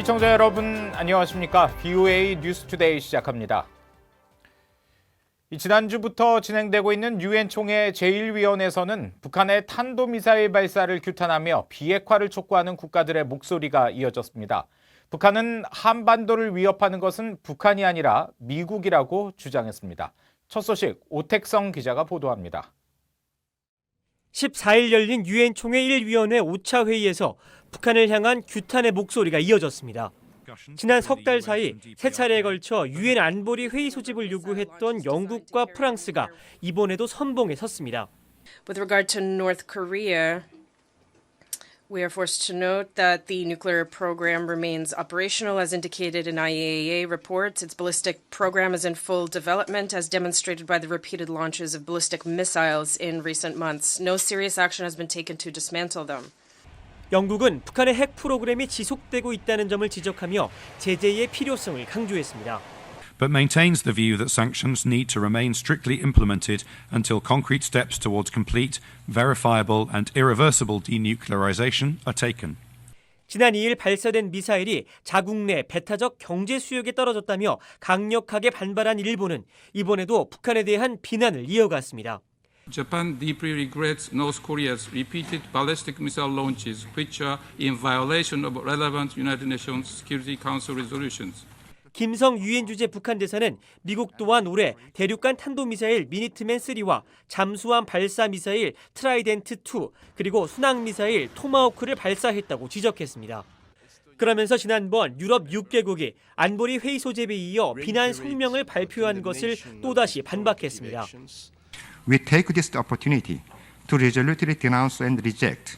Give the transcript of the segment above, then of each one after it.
시청자 여러분 안녕하십니까? VOA 뉴스투데이 시작합니다. 지난주부터 진행되고 있는 유엔 총회 제1위원회에서는 북한의 탄도미사일 발사를 규탄하며 비핵화를 촉구하는 국가들의 목소리가 이어졌습니다. 북한은 한반도를 위협하는 것은 북한이 아니라 미국이라고 주장했습니다. 첫 소식 오택성 기자가 보도합니다. 14일 열린 유엔 총회 1위원회 5차 회의에서 북한을 향한 규탄의 목소리가 이어졌습니다. 지난 석 달 사이 세 차례에 걸쳐 유엔 안보리 회의 소집을 요구했던 영국과 프랑스가 이번에도 선봉에 섰습니다. With regard to North Korea, we are forced to note that the nuclear program remains operational as indicated in IAEA reports. Its ballistic program is in full development as demonstrated by the repeated launches of ballistic missiles in recent months. No serious action has been taken to dismantle them. 영국은 북한의 핵 프로그램이 지속되고 있다는 점을 지적하며 제재의 필요성을 강조했습니다. But maintains the view that sanctions need to remain strictly implemented until concrete steps towards complete, verifiable and irreversible denuclearization are taken. 지난 2일 발사된 미사일이 자국 내 배타적 경제 수역에 떨어졌다며 강력하게 반발한 일본은 이번에도 북한에 대한 비난을 이어갔습니다. Japan deeply regrets North Korea's repeated ballistic missile launches, which are in violation of relevant United Nations Security Council resolutions. 김성 유엔 주재 북한 대사는 미국 또한 올해 대륙간 탄도미사일 미니트맨 3와 잠수함 발사 미사일 트라이덴트 2 그리고 순항 미사일 토마호크를 발사했다고 지적했습니다. 그러면서 지난번 유럽 6개국이 안보리 회의 소집에 이어 비난 성명을 발표한 것을 또다시 반박했습니다. We take this opportunity to resolutely denounce and reject,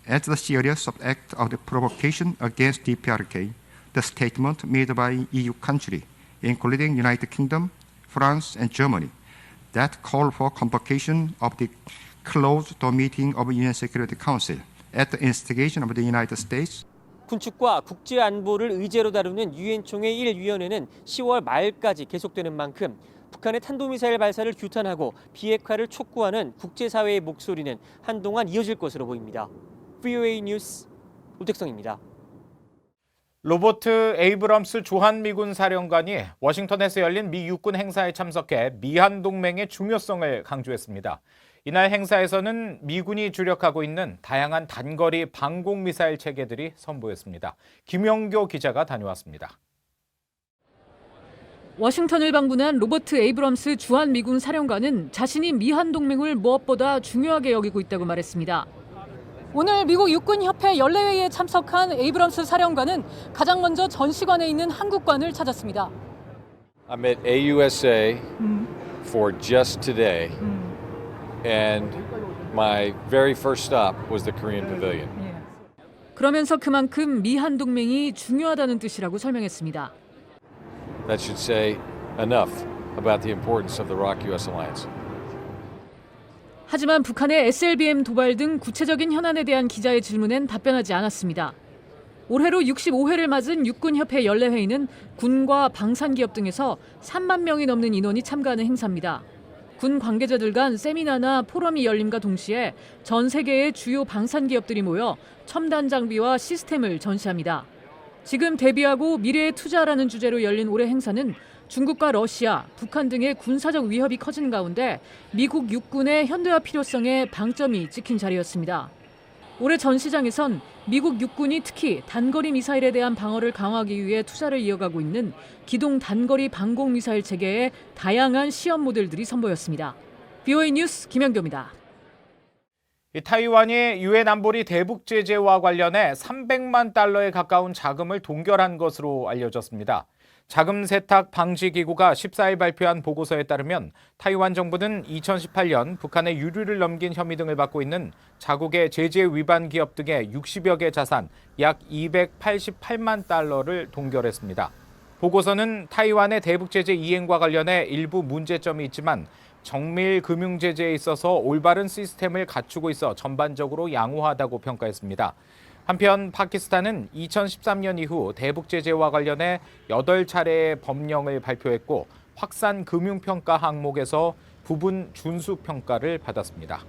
as the serious act of the provocation against DPRK, the statement made by EU countries, including United Kingdom, France, and Germany, that call for convocation of the closed door meeting of UN Security Council at the instigation of the United States. 군축과 국제 안보를 의제로 다루는 유엔 총회 1위원회는 10월 말까지 계속되는 만큼 북한의 탄도미사일 발사를 규탄하고 비핵화를 촉구하는 국제사회의 목소리는 한동안 이어질 것으로 보입니다. VOA 뉴스 오택성입니다. 로버트 에이브럼스 주한미군 사령관이 워싱턴에서 열린 미 육군 행사에 참석해 미한 동맹의 중요성을 강조했습니다. 이날 행사에서는 미군이 주력하고 있는 다양한 단거리 방공미사일 체계들이 선보였습니다. 김영교 기자가 다녀왔습니다. 워싱턴을 방문한 로버트 에이브럼스 주한미군 사령관은 자신이 미한 동맹을 무엇보다 중요하게 여기고 있다고 말했습니다. 오늘 미국 육군협회 연례회의에 참석한 에이브럼스 사령관은 가장 먼저 전시관에 있는 한국관을 찾았습니다. I'm at AUSA for just today, and my very first stop was the Korean Pavilion. 그러면서 그만큼 미한 동맹이 중요하다는 뜻이라고 설명했습니다. That should say enough about the importance of the ROK-US alliance. 하지만 북한의 SLBM 도발 등 구체적인 현안에 대한 기자의 질문엔 답변하지 않았습니다. 올해로 65회를 맞은 육군협회 연례회의는 군과 방산기업 등에서 3만 명이 넘는 인원이 참가하는 행사입니다. 군 관계자들 간 세미나나 포럼이 열림과 동시에 전 세계의 주요 방산기업들이 모여 첨단 장비와 시스템을 전시합니다. 지금 대비하고 미래에 투자하라는 주제로 열린 올해 행사는 중국과 러시아, 북한 등의 군사적 위협이 커지는 가운데 미국 육군의 현대화 필요성에 방점이 찍힌 자리였습니다. 올해 전시장에선 미국 육군이 특히 단거리 미사일에 대한 방어를 강화하기 위해 투자를 이어가고 있는 기동 단거리 방공 미사일 체계의 다양한 시험 모델들이 선보였습니다. VOA 뉴스 김현교입니다. 타이완이 유엔 안보리 대북 제재와 관련해 300만 달러에 가까운 자금을 동결한 것으로 알려졌습니다. 자금 세탁 방지 기구가 14일 발표한 보고서에 따르면 타이완 정부는 2018년 북한에 유류를 넘긴 혐의 등을 받고 있는 자국의 제재 위반 기업 등의 60여 개 자산 약 288만 달러를 동결했습니다. 보고서는 타이완의 대북 제재 이행과 관련해 일부 문제점이 있지만 정밀 금융 제재에 있어서 올바른 시스템을 갖추고 있어 전반적으로 양호하다고 평가했습니다. 한편 파키스탄은 2013년 이후 대북 제재와 관련해 8차례의 법령을 발표했고 확산 금융평가 항목에서 부분 준수 평가를 받았습니다.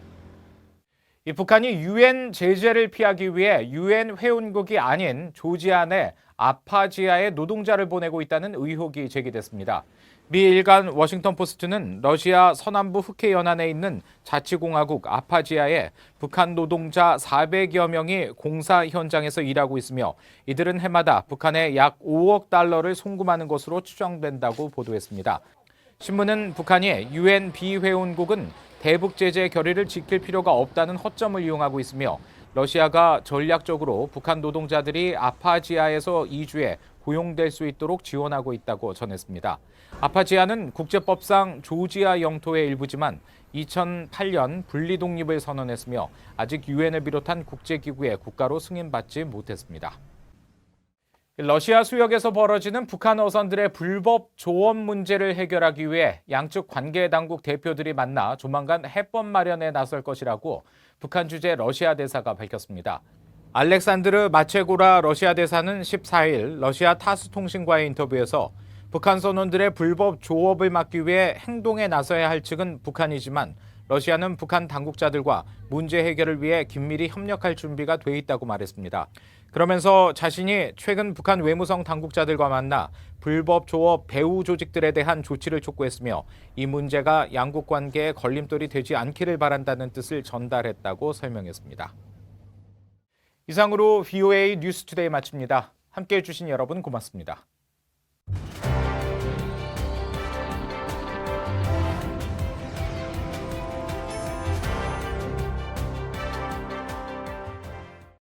이 북한이 유엔 제재를 피하기 위해 유엔 회원국이 아닌 조지아 내 아파지아에 노동자를 보내고 있다는 의혹이 제기됐습니다. 미 일간 워싱턴 포스트는 러시아 서남부 흑해 연안에 있는 자치공화국 아파지아에 북한 노동자 400여 명이 공사 현장에서 일하고 있으며 이들은 해마다 북한에 약 5억 달러를 송금하는 것으로 추정된다고 보도했습니다. 신문은 북한이 유엔 비회원국은 대북 제재 결의를 지킬 필요가 없다는 허점을 이용하고 있으며 러시아가 전략적으로 북한 노동자들이 아파지아에서 이주해 고용될 수 있도록 지원하고 있다고 전했습니다. 아파지아는 국제법상 조지아 영토의 일부지만 2008년 분리 독립을 선언했으며 아직 유엔을 비롯한 국제기구의 국가로 승인받지 못했습니다. 러시아 수역에서 벌어지는 북한 어선들의 불법 조업 문제를 해결하기 위해 양측 관계 당국 대표들이 만나 조만간 해법 마련에 나설 것이라고 북한 주재 러시아 대사가 밝혔습니다. 알렉산드르 마체고라 러시아 대사는 14일 러시아 타스 통신과의 인터뷰에서 북한 선원들의 불법 조업을 막기 위해 행동에 나서야 할 측은 북한이지만 러시아는 북한 당국자들과 문제 해결을 위해 긴밀히 협력할 준비가 돼 있다고 말했습니다. 그러면서 자신이 최근 북한 외무성 당국자들과 만나 불법 조업 배후 조직들에 대한 조치를 촉구했으며 이 문제가 양국 관계에 걸림돌이 되지 않기를 바란다는 뜻을 전달했다고 설명했습니다. 이상으로 VOA 뉴스투데이 마칩니다. 함께해 주신 여러분 고맙습니다.